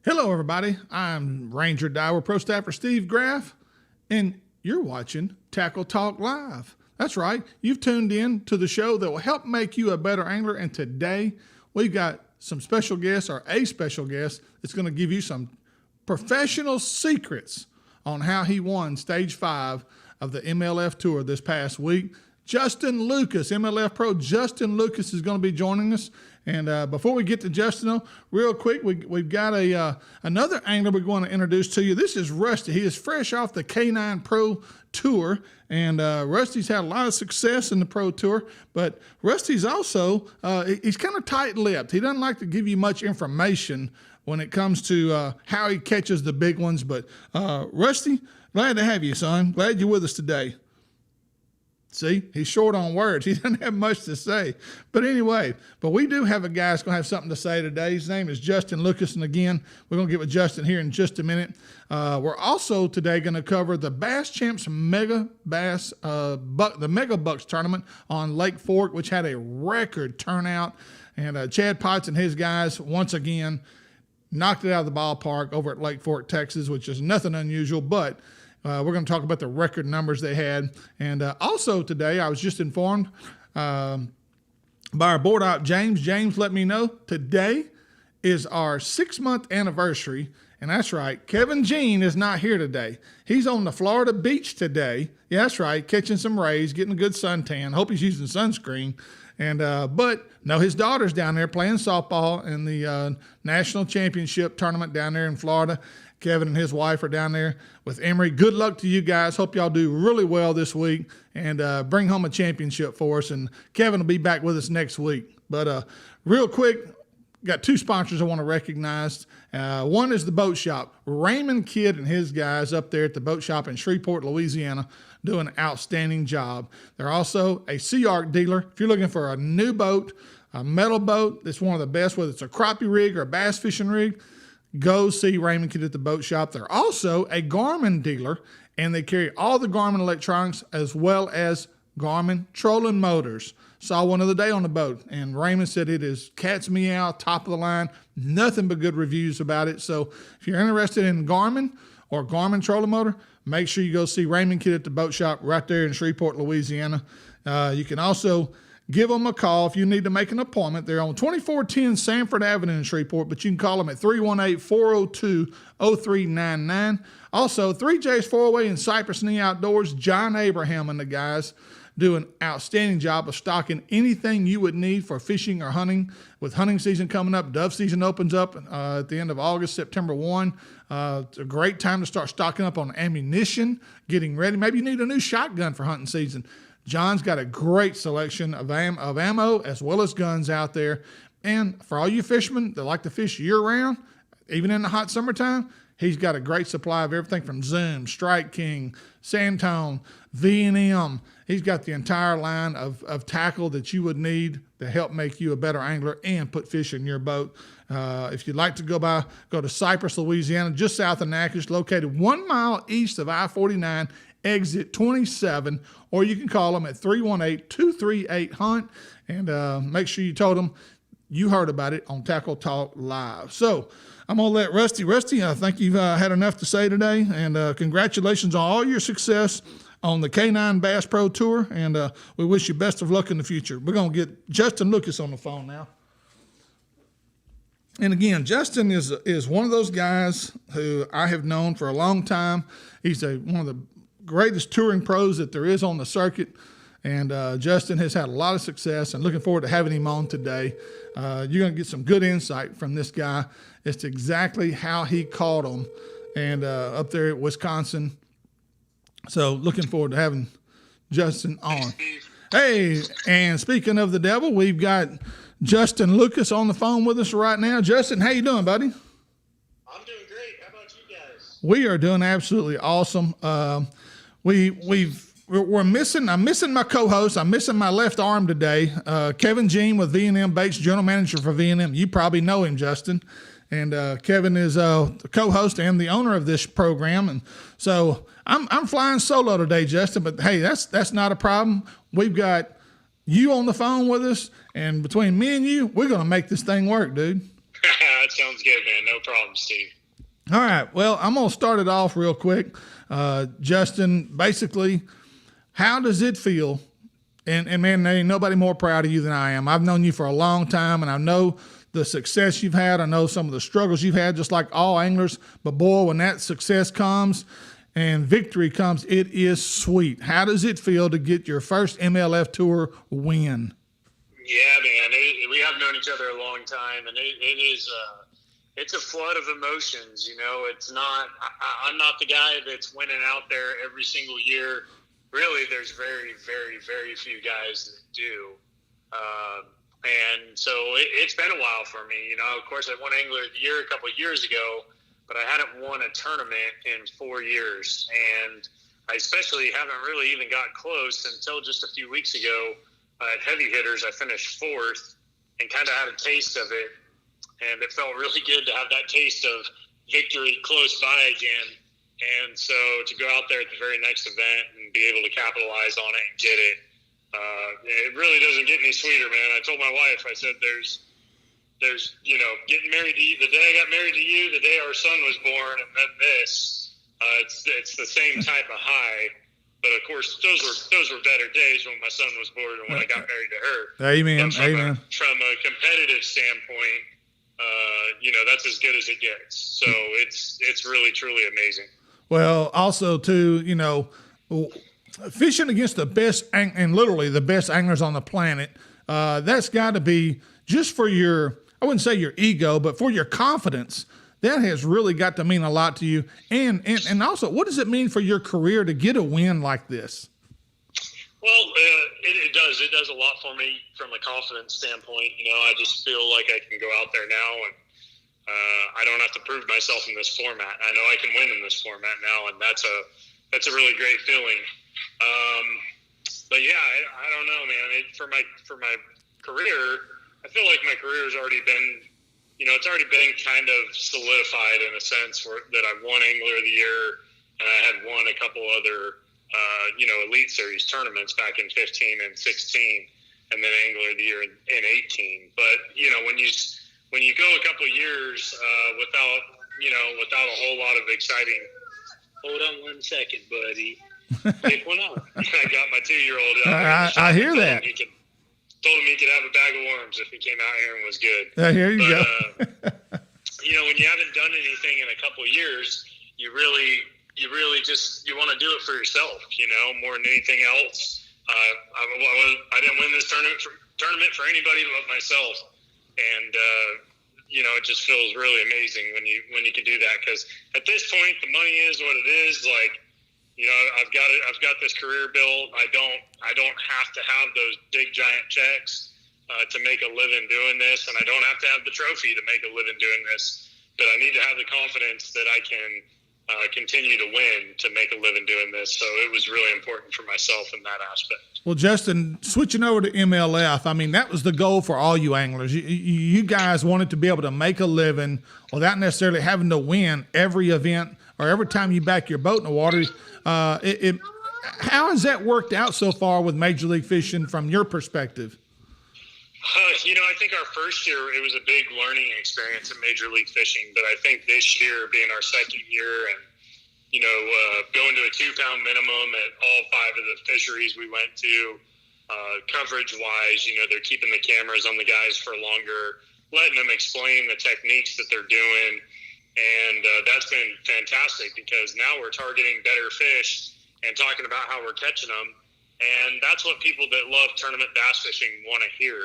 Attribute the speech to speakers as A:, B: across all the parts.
A: Hello, everybody. I'm Ranger Diver Pro Staffer Steve Graff, and you're watching Tackle Talk Live. That's right. You've tuned in to the show that will help make you a better angler, and today we've got some special guests, or a special guest, that's going to give you some professional secrets on how he won Stage 5 of the MLF Tour this past week. Justin Lucas, MLF Pro Justin Lucas, is going to be joining us. And before we get to Justin, real quick, we've got another angler we're going to introduce to you. This is Rusty. He is fresh off the K9 Pro Tour, and Rusty's had a lot of success in the Pro Tour, but Rusty's also, he's kind of tight-lipped. He doesn't like to give you much information when it comes to how he catches the big ones. But Rusty, glad to have you, son. Glad you're with us today. See, he's short on words. He doesn't have much to say. But anyway, we do have a guy that's going to have something to say today. His name is Justin Lucas. And again, we're going to get with Justin here in just a minute. We're also today going to cover the Bass Champs Mega Bass, the Mega Bucks tournament on Lake Fork, which had a record turnout. And Chad Potts and his guys, once again, knocked it out of the ballpark over at Lake Fork, Texas, which is nothing unusual, but we're going to talk about the record numbers they had. And also today, I was just informed by our board op, James. James let me know today is our 6-month anniversary. And that's right, Kevin Jean is not here today. He's on the Florida beach today. Yeah, that's right, catching some rays, getting a good suntan. Hope he's using sunscreen. And but no, his daughter's down there playing softball in the national championship tournament down there in Florida. Kevin and his wife are down there with Emery. Good luck to you guys. Hope y'all do really well this week and bring home a championship for us. And Kevin will be back with us next week. But real quick, got 2 sponsors I want to recognize. One is the Boat Shop. Raymond Kidd and his guys up there at the Boat Shop in Shreveport, Louisiana, do an outstanding job. They're also a Sea Arc dealer. If you're looking for a new boat, a metal boat that's one of the best, whether it's a crappie rig or a bass fishing rig, go see Raymond Kidd at the Boat Shop. They're also a Garmin dealer, and they carry all the Garmin electronics as well as Garmin trolling motors. Saw one of the day on the boat, and Raymond said it is cat's meow, top of the line, nothing but good reviews about it. So if you're interested in Garmin or Garmin trolling motor, make sure you go see Raymond Kidd at the Boat Shop right there in Shreveport, Louisiana. You can also give them a call if you need to make an appointment. They're on 2410 Sanford Avenue in Shreveport, but you can call them at 318-402-0399. Also, 3J's 408 in Cypress Knee Outdoors, John Abraham and the guys do an outstanding job of stocking anything you would need for fishing or hunting. With hunting season coming up, dove season opens up at the end of August, September 1. It's a great time to start stocking up on ammunition, getting ready. Maybe you need a new shotgun for hunting season. John's got a great selection of ammo as well as guns out there. And for all you fishermen that like to fish year-round, even in the hot summertime, he's got a great supply of everything from Zoom, Strike King, Sandtone, V&M. He's got the entire line of tackle that you would need to help make you a better angler and put fish in your boat. If you'd like to go to Cypress, Louisiana, just south of Natchitoches, located 1 mile east of I-49, exit 27, or you can call them at 318-238-HUNT and make sure you told them you heard about it on Tackle Talk Live. So I'm going to let Rusty, I think you've had enough to say today, and congratulations on all your success on the K9 Bass Pro Tour, and we wish you best of luck in the future. We're going to get Justin Lucas on the phone now. And again, Justin is one of those guys who I have known for a long time. He's one of the greatest touring pros that there is on the circuit, and Justin has had a lot of success, and looking forward to having him on today. You're going to get some good insight from this guy as to exactly how he caught them and up there at Wisconsin. So looking forward to having Justin on. Hey, and speaking of the devil, we've got Justin Lucas on the phone with us right now. Justin, how you doing, buddy?
B: I'm doing great. How about you guys?
A: We are doing absolutely awesome. We're missing. I'm missing my co-host. I'm missing my left arm today. Kevin Jean with V&M Baits, general manager for V&M. You probably know him, Justin. And Kevin is the co-host and the owner of this program. And so I'm flying solo today, Justin. But hey, that's not a problem. We've got you on the phone with us, and between me and you, we're going to make this thing work, dude.
B: That sounds good, man. No problem, Steve.
A: All right. Well, I'm going to start it off real quick. Justin, basically, how does it feel? And man, there ain't nobody more proud of you than I am. I've known you for a long time, and I know the success you've had. I know some of the struggles you've had, just like all anglers. But boy, when that success comes and victory comes, it is sweet. How does it feel to get your first MLF Tour win?
B: Yeah, man. We have known each other a long time, and it is it's a flood of emotions. You know, it's not. I'm not the guy that's winning out there every single year. Really, there's very, very, very few guys that do. And so it's been a while for me. You know, of course, I won Angler of the Year a couple of years ago, but I hadn't won a tournament in 4 years. And I especially haven't really even got close until just a few weeks ago at Heavy Hitters. I finished fourth and kind of had a taste of it. And it felt really good to have that taste of victory close by again. And so to go out there at the very next event and be able to capitalize on it and get it, it really doesn't get any sweeter, man. I told my wife, I said, there's, you know, getting married to you, the day I got married to you, the day our son was born, and then this, it's the same type of high. But of course, those were better days when my son was born and when I got married to her.
A: Amen.
B: Amen. From a competitive standpoint, you know, that's as good as it gets. So it's really, truly amazing.
A: Well, also too, you know, fishing against the best and literally the best anglers on the planet, that's got to be just for your, I wouldn't say your ego, but for your confidence. That has really got to mean a lot to you. And also, what does it mean for your career to get a win like this?
B: Well, it does. It does a lot for me from a confidence standpoint. You know, I just feel like I can go out there now and I don't have to prove myself in this format. I know I can win in this format now, and that's a really great feeling. But yeah, I don't know, man. For my career, I feel like my career has already been, you know, it's already been kind of solidified in a sense that I won Angler of the Year, and I had won a couple other, you know, Elite Series tournaments back in 15 and 16, and then Angler of the Year in 18. But you know, when you go a couple of years without a whole lot of exciting. Hold on 1 second, buddy. Pick one up. I got my 2-year-old.
A: I hear that.
B: Told him he could have a bag of worms if he came out here and was good.
A: Here you go.
B: You know, when you haven't done anything in a couple of years, you really just you want to do it for yourself. You know, more than anything else. I didn't win this tournament for anybody but myself. And, you know, it just feels really amazing when you can do that. Because at this point, the money is what it is. Like, you know, I've got this career built. I don't have to have those big giant checks to make a living doing this. And I don't have to have the trophy to make a living doing this. But I need to have the confidence that I can continue to win to make a living doing this. So it was really important for myself in that aspect.
A: Well, Justin, switching over to MLF, I mean, that was the goal for all you anglers. You guys wanted to be able to make a living without necessarily having to win every event or every time you back your boat in the water. How has that worked out so far with Major League Fishing from your perspective?
B: You know, I think our first year, it was a big learning experience at Major League Fishing. But I think this year, being our second year and, you know, going to a 2-pound minimum at all 5 of the fisheries we went to, coverage-wise, you know, they're keeping the cameras on the guys for longer, letting them explain the techniques that they're doing. And that's been fantastic because now we're targeting better fish and talking about how we're catching them. And that's what people that love tournament bass fishing want to hear.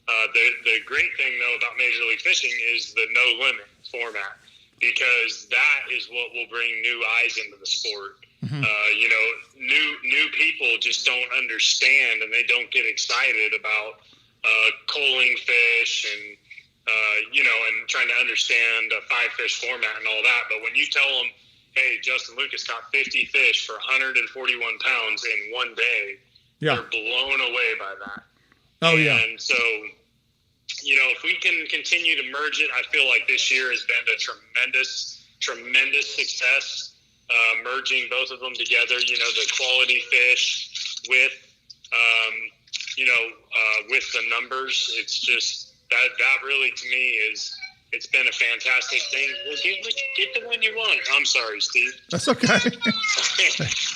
B: The great thing, though, about Major League Fishing is the no-limit format, because that is what will bring new eyes into the sport. Mm-hmm. You know, new people just don't understand, and they don't get excited about culling fish and, you know, and trying to understand a 5-fish format and all that. But when you tell them, hey, Justin Lucas caught 50 fish for 141 pounds in one day, they're blown away by that.
A: Oh, yeah.
B: And so, you know, if we can continue to merge it, I feel like this year has been a tremendous success, merging both of them together, you know, the quality fish with, with the numbers. It's just that really, to me, is it's been a fantastic thing. Well, get the one you want. I'm sorry, Steve.
A: That's okay.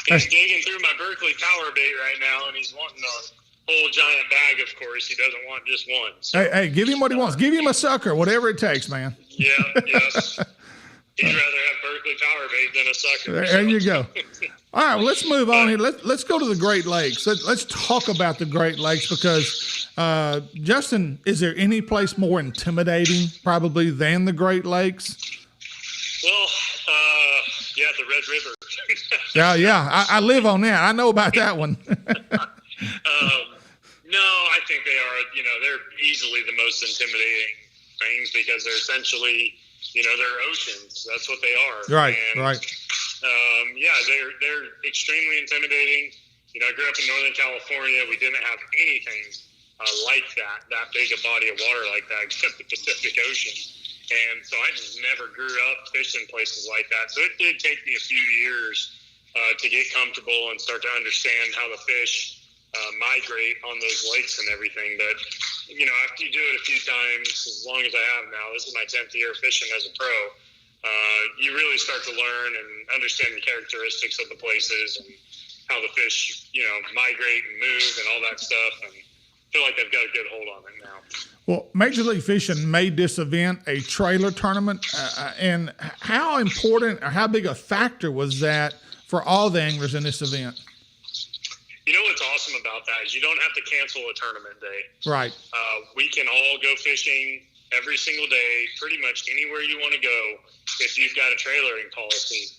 B: He's digging through my Berkeley power bait right now, and he's wanting a whole giant bag, of course. He doesn't want just one. So,
A: Hey, give him what he wants. Give him a sucker, whatever it takes, man.
B: Yeah. He'd rather have Berkeley power bait than a sucker.
A: There you go. All right, well, let's move on here. Let's go to the Great Lakes. Let's talk about the Great Lakes because, Justin, is there any place more intimidating probably than the Great Lakes?
B: Well, yeah, the Red River.
A: Yeah, I live on that. I know about that one.
B: No, I think they are, they're easily the most intimidating things because they're essentially, they're oceans. That's what they are.
A: Right,
B: and,
A: right.
B: Yeah, they're extremely intimidating. I grew up in Northern California. We didn't have anything like that big a body of water like that except the Pacific Ocean. And so I just never grew up fishing places like that. So it did take me a few years to get comfortable and start to understand how the fish migrate on those lakes and everything. But, after you do it a few times, as long as I have now, this is my 10th year fishing as a pro, you really start to learn and understand the characteristics of the places and how the fish, migrate and move and all that stuff. And I feel like I've got a good hold on it now.
A: Well, Major League Fishing made this event a trailer tournament. And how important or how big a factor was that for all the anglers in this event?
B: What's awesome about that is you don't have to cancel a tournament day.
A: Right.
B: We can all go fishing every single day, pretty much anywhere you want to go if you've got a trailering policy.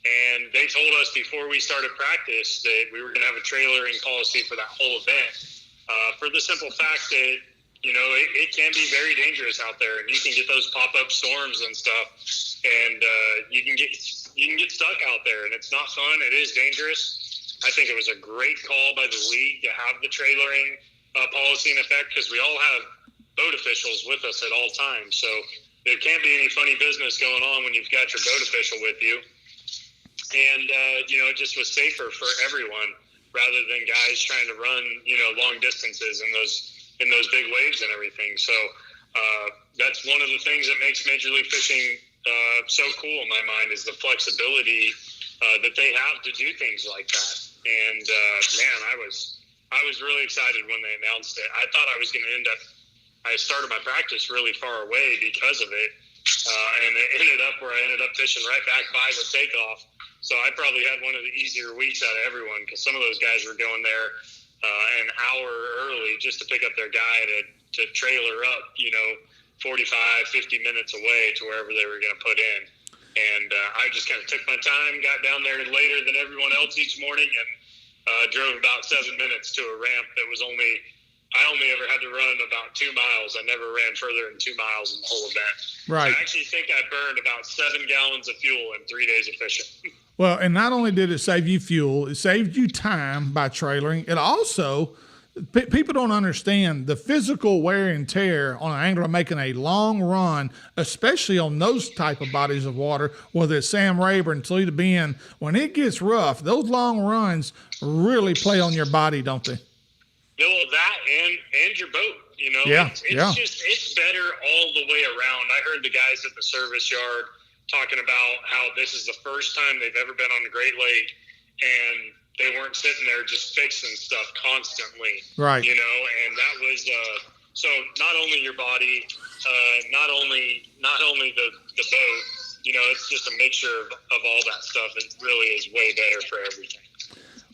B: And they told us before we started practice that we were going to have a trailering policy for that whole event for the simple fact that, it can be very dangerous out there and you can get those pop-up storms and stuff and you can get stuck out there and it's not fun. It is dangerous. I think it was a great call by the league to have the trailering policy in effect because we all have boat officials with us at all times. So there can't be any funny business going on when you've got your boat official with you. And, it just was safer for everyone rather than guys trying to run, long distances in those big waves and everything. So that's one of the things that makes Major League Fishing so cool in my mind is the flexibility that they have to do things like that. And man, I was really excited when they announced it. I thought I was going to I started my practice really far away because of it. And it ended up where I ended up fishing right back by the takeoff. So I probably had one of the easier weeks out of everyone because some of those guys were going there an hour early just to pick up their guy to trailer up, 45, 50 minutes away to wherever they were going to put in. And I just kind of took my time, got down there later than everyone else each morning, and drove about 7 minutes to a ramp that I only ever had to run about 2 miles. I never ran further than 2 miles in the whole event.
A: Right.
B: I actually think I burned about 7 gallons of fuel in 3 days of fishing.
A: Well, and not only did it save you fuel, it saved you time by trailering. It also, people don't understand the physical wear and tear on an angler making a long run, especially on those type of bodies of water, whether it's Sam Rayburn, Toledo Bend. When it gets rough, those long runs really play on your body, don't they?
B: Well, that and your boat,
A: Yeah,
B: it's better all the way around. I heard the guys at the service yard talking about how this is the first time they've ever been on the Great Lake, and they weren't sitting there just fixing stuff constantly.
A: Right.
B: And that was so not only your body, not only the boat, it's just a mixture of all that stuff. It really is way better for everything.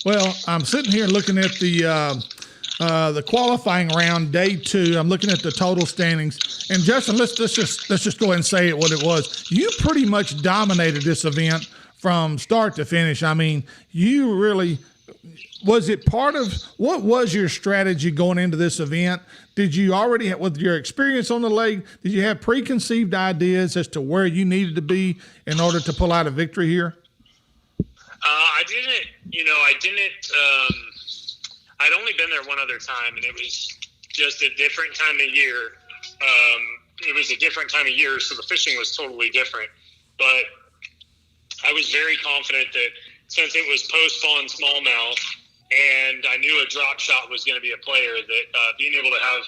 A: Well, I'm sitting here looking at the qualifying round, day 2. I'm looking at the total standings. And Justin, let's just go ahead and say it what it was. You pretty much dominated this event from start to finish. I mean, you really, was it part of, what was your strategy going into this event? Did you already have, with your experience on the lake, did you have preconceived ideas as to where you needed to be in order to pull out a victory here?
B: I'd only been there one other time, and it was just a different time of year. It was a different time of year, so the fishing was totally different. But I was very confident that since it was post-spawn smallmouth, and I knew a drop shot was going to be a player, that being able to have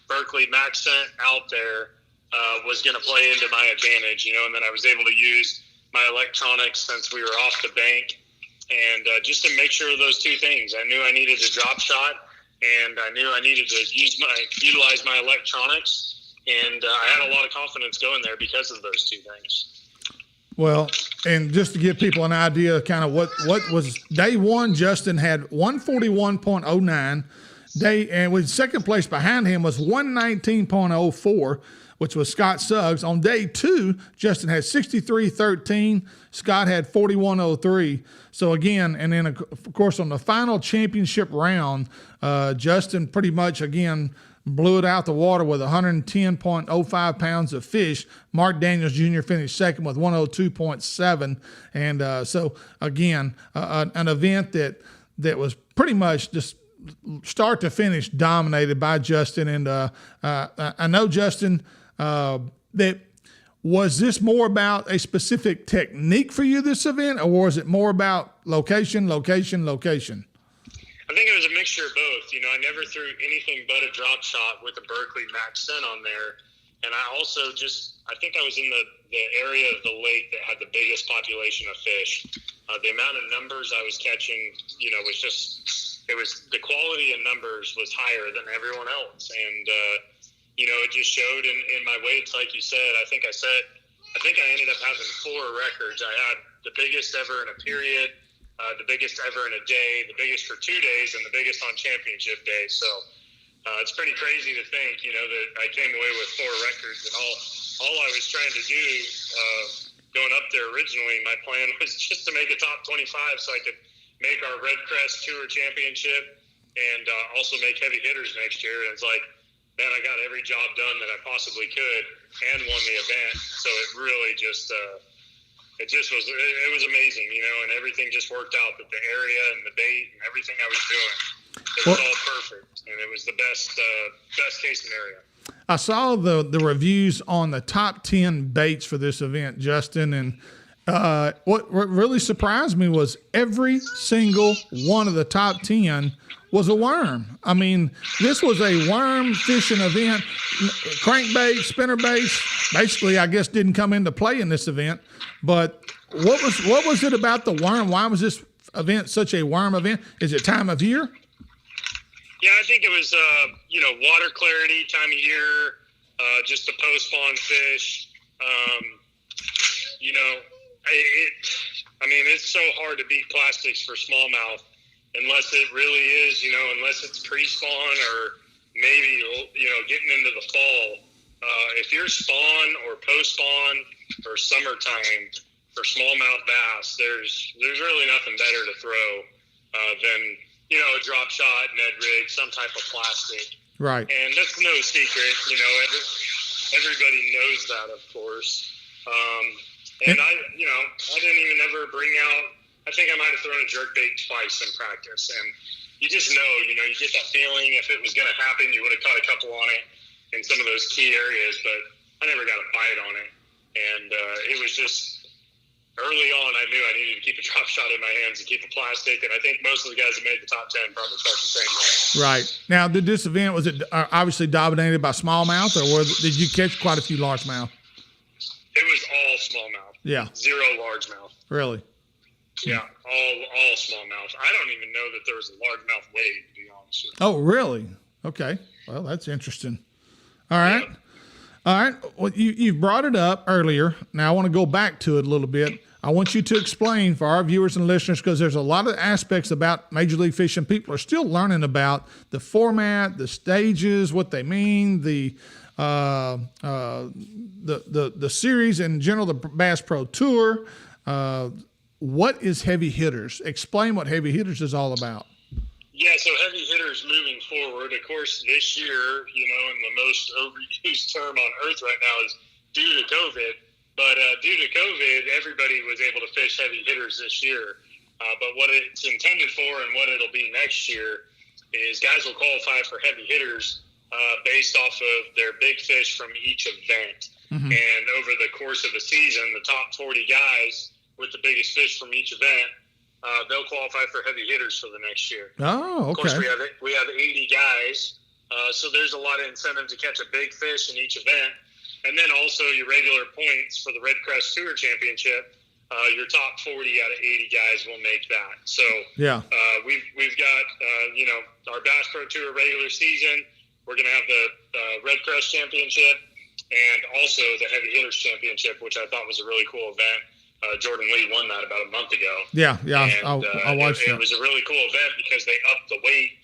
B: Berkeley max scent out there was going to play into my advantage, and then I was able to use my electronics since we were off the bank, and just to make sure of those two things. I knew I needed a drop shot, and I knew I needed to utilize my electronics, and I had a lot of confidence going there because of those two things.
A: Well, and just to give people an idea of kind of what was day one, Justin had 141.09. And with second place behind him was 119.04, which was Scott Suggs. On day two, Justin had 63.13. Scott had 41.03. So again, and then of course on the final championship round, Justin pretty much again blew it out the water with 110.05 pounds of fish. Mark Daniels Jr. finished second with 102.7. And so again, an event that was pretty much just start to finish dominated by Justin. And I know, Justin, that was this more about a specific technique for you, this event, or was it more about location?
B: I think it was a mixture of both. I never threw anything but a drop shot with a Berkeley Max Scent on there. And I also I think I was in the area of the lake that had the biggest population of fish. The amount of numbers I was catching, was the quality in numbers was higher than everyone else. And, it just showed in my weights, like you said. I think I ended up having 4 records. I had the biggest ever in a period, the biggest ever in a day, the biggest for 2 days, and the biggest on championship day. So it's pretty crazy to think, that I came away with 4 records. And all I was trying to do going up there originally, my plan was just to make a top 25 so I could make our Red Crest Tour Championship and also make heavy hitters next year. And it's like, man, I got every job done that I possibly could and won the event. So it really just it was amazing, and everything just worked out with the area and the bait and everything I was doing. It was all perfect, and it was the best case scenario.
A: I saw the reviews on the top 10 baits for this event, Justin, and what really surprised me was every single one of the top 10 was a worm. I mean, this was a worm fishing event. Crankbait, spinnerbaits, basically, I guess, didn't come into play in this event. But what was it about the worm? Why was this event such a worm event? Is it time of year?
B: Yeah, I think it was, water clarity, time of year, just the post-spawn fish. It's so hard to beat plastics for smallmouth unless it really is, unless it's pre-spawn or maybe, getting into the fall. If you're spawn or post-spawn or summertime for smallmouth bass, there's really nothing better to throw than, a drop shot, Ned rig, some type of plastic.
A: Right.
B: And that's no secret, everybody knows that, of course. And I didn't even ever bring out, I think I might have thrown a jerkbait twice in practice. And you just know, you get that feeling if it was going to happen, you would have caught a couple on it in some of those key areas, but I never got a bite on it. And it was just early on, I knew I needed to keep a drop shot in my hands and keep the plastic. And I think most of the guys that made the top 10 probably felt the same way. Right.
A: Now, did this event, was it obviously dominated by smallmouth, or did you catch quite a few largemouth?
B: It was all smallmouth.
A: Yeah.
B: 0 largemouth.
A: Really?
B: Yeah, all smallmouth. I don't even know that there was a largemouth wave, to be honest with you.
A: Oh, really? Okay. Well, that's interesting. All right. Yeah. All right. Well, you brought it up earlier. Now I want to go back to it a little bit. I want you to explain for our viewers and listeners, because there's a lot of aspects about Major League Fishing people are still learning about the format, the stages, what they mean, the series in general, the Bass Pro Tour. What is Heavy Hitters? Explain what Heavy Hitters is all about.
B: Yeah, so Heavy Hitters moving forward, of course, this year, and the most overused term on earth right now is due to COVID. But due to COVID, everybody was able to fish Heavy Hitters this year. But what it's intended for and what it'll be next year is guys will qualify for Heavy Hitters based off of their big fish from each event. Mm-hmm. And over the course of a season, the top 40 guys with the biggest fish from each event, they'll qualify for Heavy Hitters for the next year.
A: Oh, okay.
B: Of course, we have 80 guys, so there's a lot of incentive to catch a big fish in each event. And then also your regular points for the Red Crest Tour Championship. Your top 40 out of 80 guys will make that. So
A: yeah,
B: we've got our Bass Pro Tour regular season. We're going to have the Red Crest Championship and also the Heavy Hitters Championship, which I thought was a really cool event. Jordan Lee won that about a month ago.
A: Yeah,
B: And,
A: I watched
B: it. It was a really cool event because they upped the weight,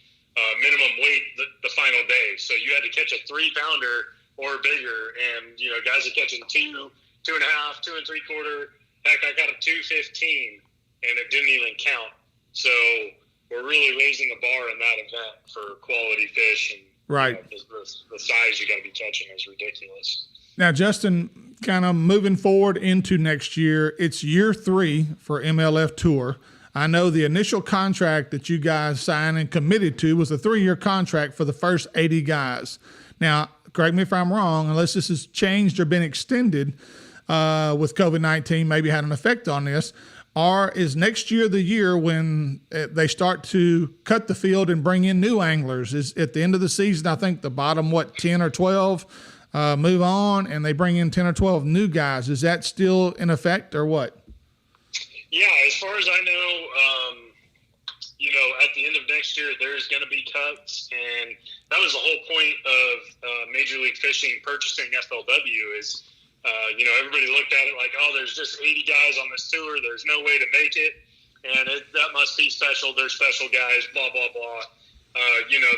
B: minimum weight, the final day. So you had to catch a 3-pounder or bigger, and guys are catching 2, 2.5, 2 3/4. Heck, I got a 215, and it didn't even count. So we're really raising the bar in that event for quality fish, and
A: right.
B: The size you got to be catching is ridiculous.
A: Now, Justin, kind of moving forward into next year, it's year 3 for MLF Tour. I know the initial contract that you guys signed and committed to was a 3-year contract for the first 80 guys. Now, correct me if I'm wrong, unless this has changed or been extended with COVID-19, maybe had an effect on this, or is next year the year when they start to cut the field and bring in new anglers? Is at the end of the season, I think the bottom, 10 or 12 move on, and they bring in 10 or 12 new guys. Is that still in effect or what?
B: Yeah, as far as I know, at the end of next year, there's going to be cuts, and that was the whole point of Major League Fishing purchasing FLW is, everybody looked at it like, oh, there's just 80 guys on this tour. There's no way to make it, and that must be special. They're special guys, blah, blah, blah.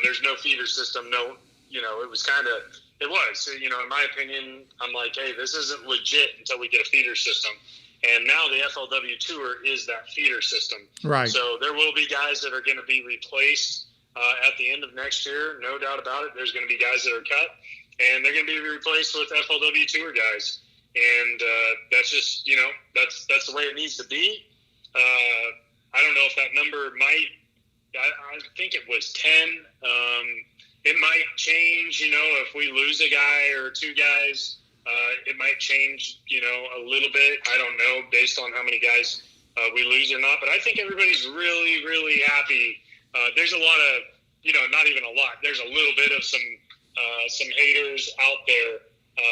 B: There's no feeder system. No, it was kind of – it was. So, in my opinion, I'm like, hey, this isn't legit until we get a feeder system. And now the FLW Tour is that feeder system.
A: Right.
B: So there will be guys that are going to be replaced at the end of next year, no doubt about it. There's going to be guys that are cut, and they're going to be replaced with FLW Tour guys. And that's just, that's the way it needs to be. I don't know if that number I think it was 10. It might change, if we lose a guy or 2 guys. It might change, a little bit. I don't know, based on how many guys we lose or not. But I think everybody's really, really happy. There's a lot of, not even a lot. There's a little bit of some haters out there.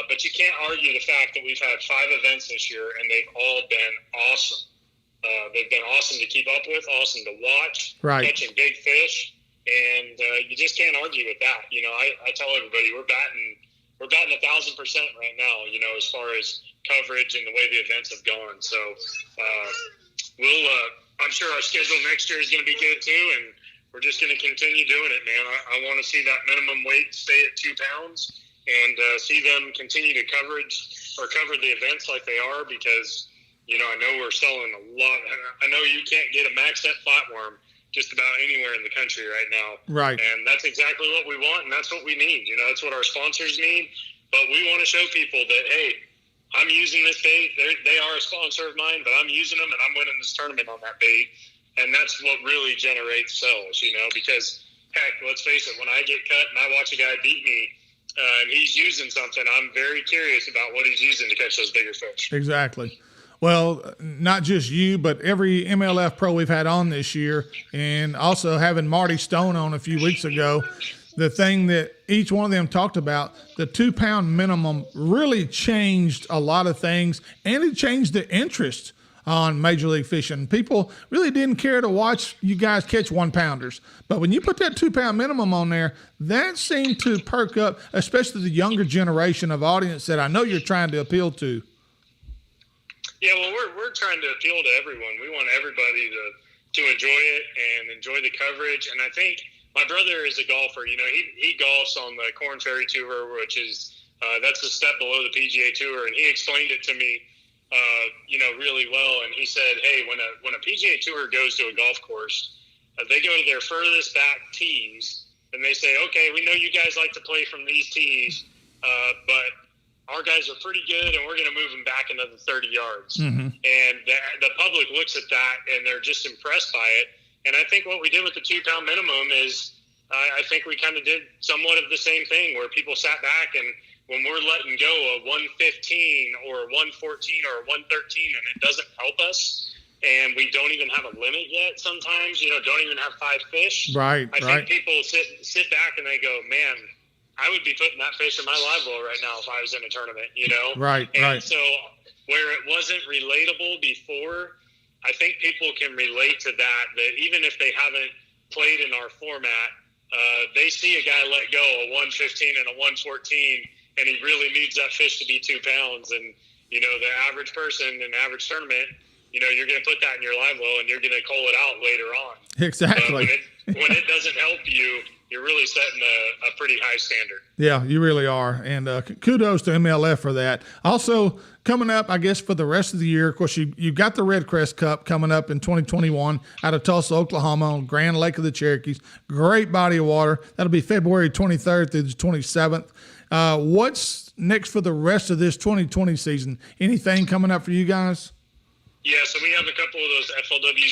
B: But you can't argue the fact that we've had 5 events this year, and they've all been awesome. They've been awesome to keep up with, awesome to watch,
A: right.
B: Catching big fish. And you just can't argue with that. I tell everybody we're batting 1,000% right now, as far as coverage and the way the events have gone. So I'm sure our schedule next year is going to be good too, and we're just going to continue doing it, man. I want to see that minimum weight stay at 2 pounds and see them continue to cover the events like they are, because, I know we're selling a lot. I know you can't get a max set flatworm just about anywhere in the country right now.
A: Right.
B: And that's exactly what we want, and that's what we need. That's what our sponsors need. But we want to show people that, hey, I'm using this bait. They are a sponsor of mine, but I'm using them, and I'm winning this tournament on that bait. And that's what really generates sales, because, heck, let's face it, when I get cut and I watch a guy beat me and he's using something, I'm very curious about what he's using to catch those bigger fish.
A: Exactly. Well, not just you, but every MLF pro we've had on this year, and also having Marty Stone on a few weeks ago, the thing that each one of them talked about, the 2-pound minimum really changed a lot of things, and it changed the interest on Major League Fishing. People really didn't care to watch you guys catch 1-pounders. But when you put that 2-pound minimum on there, that seemed to perk up, especially the younger generation of audience that I know you're trying to appeal to.
B: Yeah, well, we're trying to appeal to everyone. We want everybody to enjoy it and enjoy the coverage. And I think my brother is a golfer. He golfs on the Corn Ferry Tour, which is that's a step below the PGA Tour, and he explained it to me, really well. And he said, hey, when a PGA Tour goes to a golf course, they go to their furthest back tees, and they say, okay, we know you guys like to play from these tees, but our guys are pretty good, and we're going to move them back another 30 yards.
A: Mm-hmm.
B: And the public looks at that, and they're just impressed by it. And I think what we did with the 2-pound minimum is I think we kind of did somewhat of the same thing, where people sat back, and when we're letting go a 115 or a 114 or a 113 and it doesn't help us, and we don't even have a limit yet sometimes, don't even have 5 fish.
A: Right,
B: I think people sit back and they go, man, I would be putting that fish in my live well right now if I was in a tournament,
A: Right.
B: So where it wasn't relatable before, I think people can relate to that even if they haven't played in our format, they see a guy let go a 115 and a 114, and he really needs that fish to be 2 pounds. And, the average person in an average tournament, you're going to put that in your live well and you're going to call it out later on.
A: Exactly.
B: When it doesn't help you, you're really setting a pretty high standard.
A: Yeah, you really are. And kudos to MLF for that. Also, coming up, I guess, for the rest of the year, of course, you've got the Red Crest Cup coming up in 2021 out of Tulsa, Oklahoma on Grand Lake of the Cherokees. Great body of water. That'll be February 23rd through the 27th. What's next for the rest of this 2020 season? Anything coming up for you guys?
B: Yeah, so we have a couple of those FLW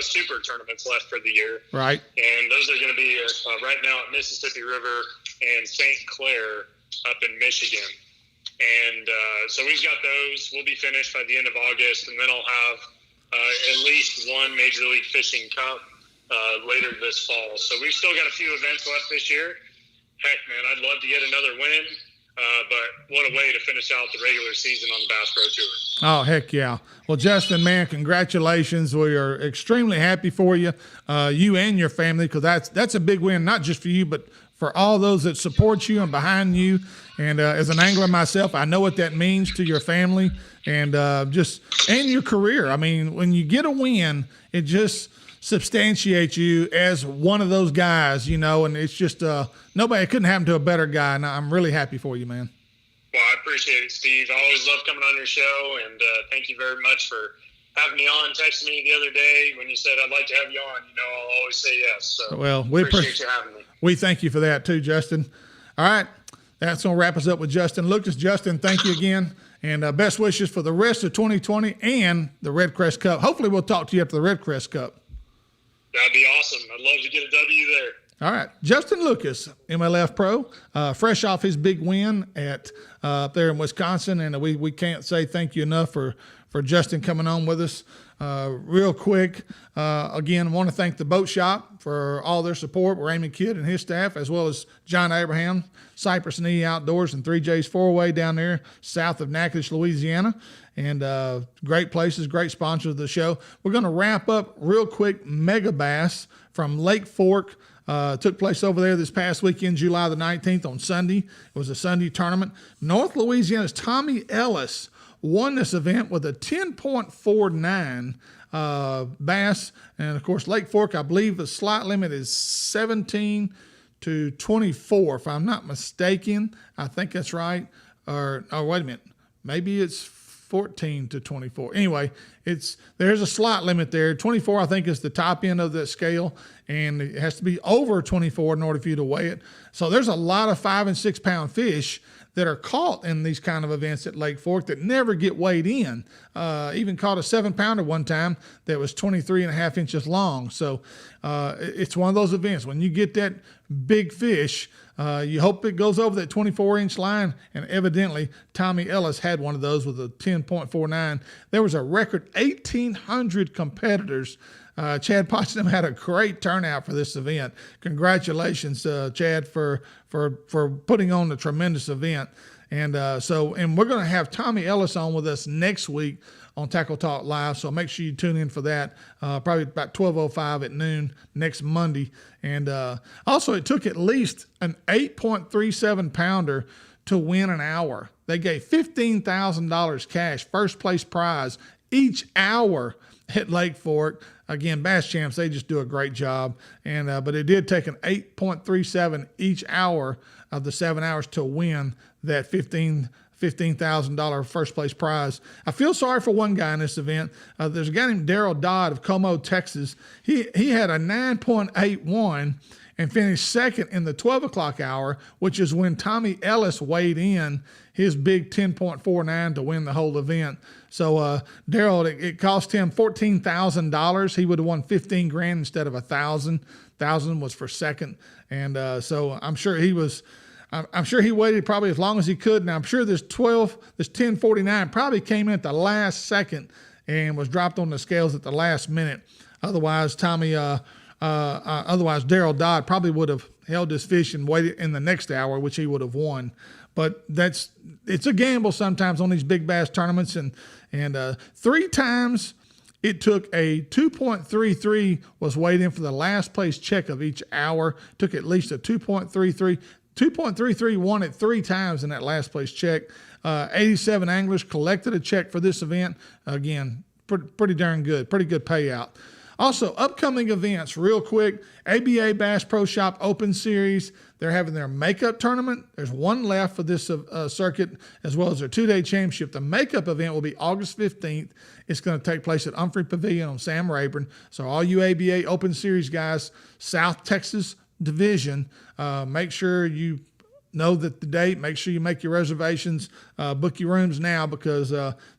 B: super tournaments left for the year.
A: Right.
B: And those are going to be right now at Mississippi River and St. Clair up in Michigan. And so we've got those. We'll be finished by the end of August, and then I'll have at least one Major League Fishing Cup later this fall. So we've still got a few events left this year. Heck, man, I'd love to get another win. But what a way to finish out the regular season on the Bass Pro Tour.
A: Oh, heck yeah. Well, Justin, man, congratulations. We are extremely happy for you, you and your family, because that's a big win, not just for you, but for all those that support you and behind you. And as an angler myself, I know what that means to your family and and your career. I mean, when you get a win, it just substantiates you as one of those guys, and it's just it couldn't happen to a better guy. And I'm really happy for you, man.
B: Well, I appreciate it, Steve. I always love coming on your show, and thank you very much for having me on. Texted me the other day when you said I'd like to have you on. I'll always say yes. So
A: well, we
B: appreciate you having me.
A: We thank you for that too, Justin. All right, that's going to wrap us up with Justin Lucas. Justin, thank you again, and best wishes for the rest of 2020 and the Red Crest Cup. Hopefully we'll talk to you after the Red Crest Cup.
B: That'd be awesome. I'd love to get a W there.
A: All right. Justin Lucas, MLF Pro, fresh off his big win at up there in Wisconsin. And we can't say thank you enough for Justin coming on with us. Real quick, again, I want to thank the Boat Shop for all their support. Raymond Kidd and his staff, as well as John Abraham, Cypress and E Outdoors, and 3J's Four-Way down there south of Natchitoches, Louisiana. And great places, great sponsors of the show. We're going to wrap up real quick. Mega Bass from Lake Fork took place over there this past weekend, July the 19th on Sunday. It was a Sunday tournament. North Louisiana's Tommy Ellis won this event with a 10.49 bass. And, of course, Lake Fork, I believe the slot limit is 17 to 24, if I'm not mistaken. I think that's right. Or wait a minute. Maybe it's 14 to 24. Anyway, there's a slot limit there. 24, I think, is the top end of that scale, and it has to be over 24 in order for you to weigh it. So there's a lot of 5 and 6 pound fish that are caught in these kind of events at Lake Fork that never get weighed in. Even caught a 7-pounder one time that was 23.5 inches long. So it's one of those events. When you get that big fish, you hope it goes over that 24-inch line, and evidently Tommy Ellis had one of those with a 10.49. There was a record 1,800 competitors. Chad Potsdam had a great turnout for this event. Congratulations, Chad, for putting on a tremendous event. And we're going to have Tommy Ellis on with us next week on Tackle Talk Live. So make sure you tune in for that, probably about 12:05 at noon next Monday. And also, it took at least an 8.37 pounder to win an hour. They gave $15,000 cash, first place prize each hour at Lake Fork. Again, Bass Champs, they just do a great job. And but it did take an 8.37 each hour of the 7 hours to win that $15,000 first place prize. I feel sorry for one guy in this event. There's a guy named Daryl Dodd of Como, Texas. He had a 9.81 and finished second in the 12 o'clock hour, which is when Tommy Ellis weighed in his big 10.49 to win the whole event. So Daryl, it cost him $14,000. He would have won $15,000 instead of $1,000. $1,000 was for second, and so I'm sure he waited probably as long as he could. And I'm sure this 10.49 probably came in at the last second and was dropped on the scales at the last minute. Otherwise, Daryl Dodd probably would have held his fish and waited in the next hour, which he would have won. But it's a gamble sometimes on these big bass tournaments. And 3 times it took a 2.33 was weighed in for the last place check of each hour. Took at least a 2.33. 2.33 won it 3 times in that last place check. 87 anglers collected a check for this event. Again, pretty darn good. Pretty good payout. Also, upcoming events, real quick, ABA Bass Pro Shop Open Series. They're having their makeup tournament. There's one left for this circuit, as well as their 2-day championship. The makeup event will be August 15th. It's going to take place at Humphrey Pavilion on Sam Rayburn. So all you ABA Open Series guys, South Texas Division, make sure you know that the date. Make sure you make your reservations, book your rooms now, because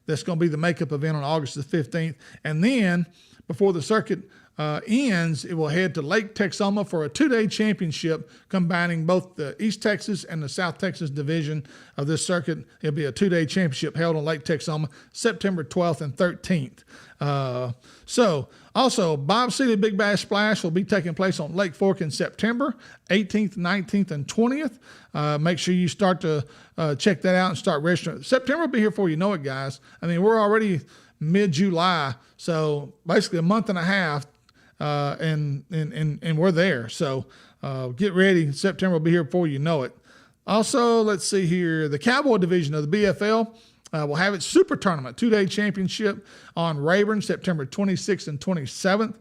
A: that's going to be the makeup event on August the 15th. And then before the circuit ends, it will head to Lake Texoma for a 2-day championship combining both the East Texas and the South Texas division of this circuit. It'll be a 2-day championship held on Lake Texoma September 12th and 13th. So also, Bob Seeley Big Bass Splash will be taking place on Lake Fork in September 18th, 19th, and 20th. Make sure you start to check that out and start registering. September will be here before you know it, guys. I mean, we're already mid-July, so basically a month and a half, and we're there. So get ready. September will be here before you know it. Also, let's see here. The Cowboy division of the BFL will have its super tournament, 2-day championship on Rayburn, September 26th and 27th.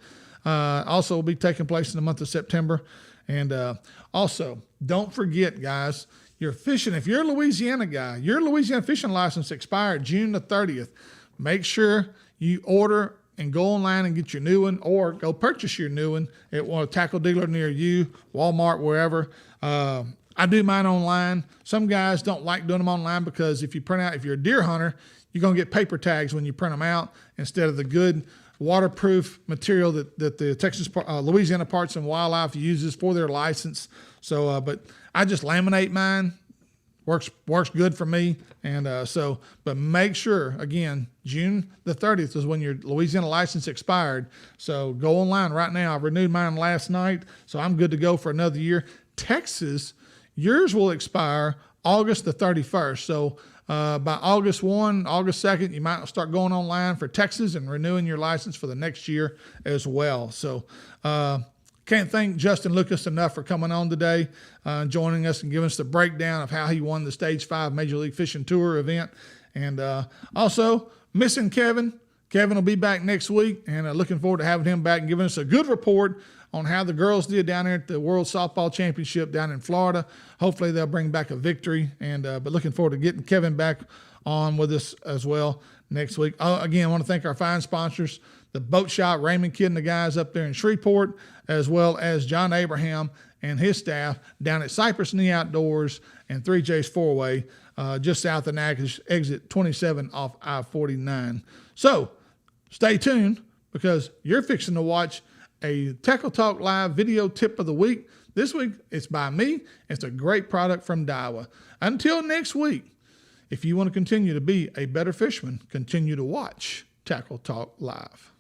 A: Also will be taking place in the month of September. And also, don't forget, guys, you're fishing. If you're a Louisiana guy, your Louisiana fishing license expired June the 30th. Make sure you order and go online and get your new one, or go purchase your new one at a tackle dealer near you, Walmart, wherever. I do mine online. Some guys don't like doing them online because if you're a deer hunter, you're going to get paper tags when you print them out instead of the good waterproof material that the Louisiana Parks and Wildlife uses for their license. So, but I just laminate mine. Works good for me. And but make sure, again, June the 30th is when your Louisiana license expired. So go online right now. I renewed mine last night, so I'm good to go for another year. Texas, yours will expire August the 31st. So by August 1, August 2nd, you might start going online for Texas and renewing your license for the next year as well. So can't thank Justin Lucas enough for coming on today, joining us and giving us the breakdown of how he won the Stage 5 Major League Fishing Tour event. And also, missing Kevin. Kevin will be back next week, and looking forward to having him back and giving us a good report on how the girls did down there at the World Softball Championship down in Florida. Hopefully they'll bring back a victory, and but looking forward to getting Kevin back on with us as well next week. Again, I want to thank our fine sponsors, the Boat Shop, Raymond Kidd and the guys up there in Shreveport, as well as John Abraham and his staff down at Cypress Knee Outdoors and 3J's Four-Way, just south of Natchitoches, exit 27 off I-49. So stay tuned, because you're fixing to watch a Tackle Talk Live video tip of the week. This week, it's by me. It's a great product from Daiwa. Until next week, if you want to continue to be a better fisherman, continue to watch Tackle Talk Live.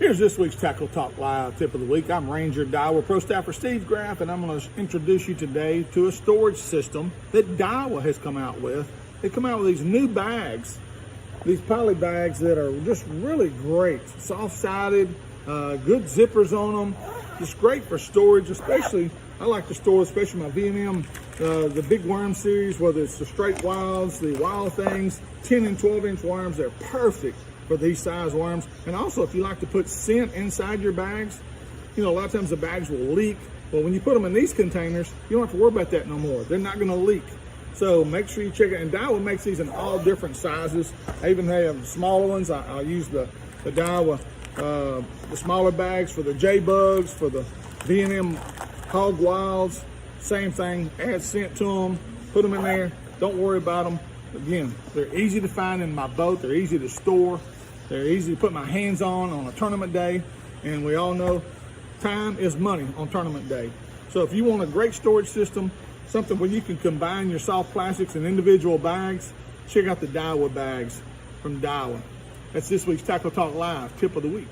A: Here's this week's Tackle Talk Live tip of the week. I'm Ranger Daiwa Pro Staffer Steve Graff, and I'm going to introduce you today to a storage system that Daiwa has come out with. They come out with these new bags, these poly bags that are just really great. Soft-sided, good zippers on them. Just great for storage, especially, I like to store, especially my V&M, the big worm series, whether it's the straight wilds, the wild things, 10 and 12-inch worms. They're perfect for these size worms. And also, if you like to put scent inside your bags, you know, a lot of times the bags will leak. Well, when you put them in these containers, you don't have to worry about that no more. They're not going to leak. So make sure you check it. And Daiwa makes these in all different sizes. I even have smaller ones. I use the Daiwa, the smaller bags for the J-Bugs, for the V&M Hog Wilds. Same thing. Add scent to them. Put them in there. Don't worry about them. Again, they're easy to find in my boat. They're easy to store. They're easy to put my hands on a tournament day. And we all know time is money on tournament day. So if you want a great storage system, something where you can combine your soft plastics and individual bags, check out the Daiwa bags from Daiwa. That's this week's Tackle Talk Live tip of the week.